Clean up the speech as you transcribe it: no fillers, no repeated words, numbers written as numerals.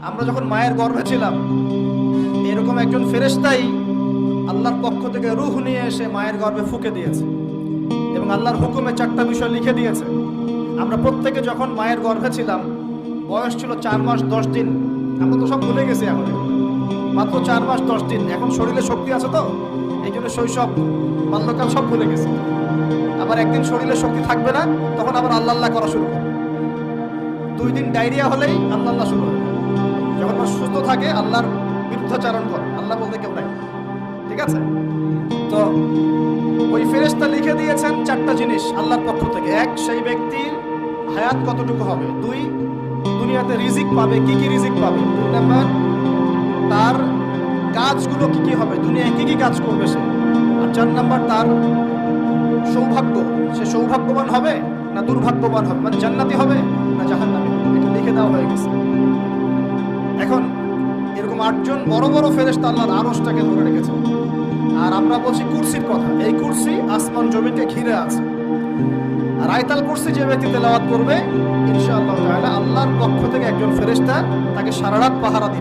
আমরা যখন মায়ের গর্ভে ছিলাম, এরকম একজন ফেরেশতাই আল্লাহর পক্ষ থেকে রূহ নিয়ে এসে মায়ের গর্ভে ফুঁকে দিয়েছে এবং আল্লাহর হুকুমে 4টা বিষয় লিখে দিয়েছে। আমরা প্রত্যেকে যখন মায়ের গর্ভে ছিলাম, বয়স ছিল 4 মাস 10 দিন। আমরা তো সব ভুলে গেছি, এখন মাত্র 4 মাস 10 দিন। এখন শরীরে শক্তি আছে তো, এই জন্য শৈশব বাল্যকাল সব ভুলে গেছি। আবার একদিন শরীরে শক্তি থাকবে না, তখন আবার আল্লাহ আল্লাহ করা শুরু করবে। 2 দিন ডায়রিয়া হলেই আল্লাহ আল্লাহ শুরু হবে। যখন সুস্থ থাকে আল্লাহর বিরুদ্ধাচারণ করে, আল্লাহ বলতে কেউ নাই। ঠিক আছে? তো ওই ফেরেশতা লিখে দিয়েছেন 4টা জিনিস আল্লাহর পক্ষ থেকে। 1, সেই ব্যক্তির হায়াত কতটুকু হবে। 2, দুনিয়াতে রিজিক পাবে, কি কি রিজিক পাবে। 2 নাম্বার, তার কাজগুলো কি কি হবে, দুনিয়ায় কি কি কাজ করবে সে। আর 4 নাম্বার, তার সৌভাগ্য, সে সৌভাগ্যবান হবে না দুর্ভাগ্যবান হবে, মানে জান্নাতি হবে না জাহান্নামী হবে। এটা লিখে দেওয়া হয়ে গেছে। এখন এরকম 8 জন বড় বড় ফেরেশতা আল্লাহর আরশটাকে ধরে রেখেছে। আর আমরা বলছি কুরসির কথা। এই কুরসি আসমান জমিকে ঘিরে আছে। আর আয়াতুল কুরসি যে ব্যক্তি তেলাওয়াত করবে, ইনশাআল্লাহ তাআলা আল্লাহর পক্ষ থেকে একজন ফেরেশতা তাকে সারা রাত পাহারা দিবে।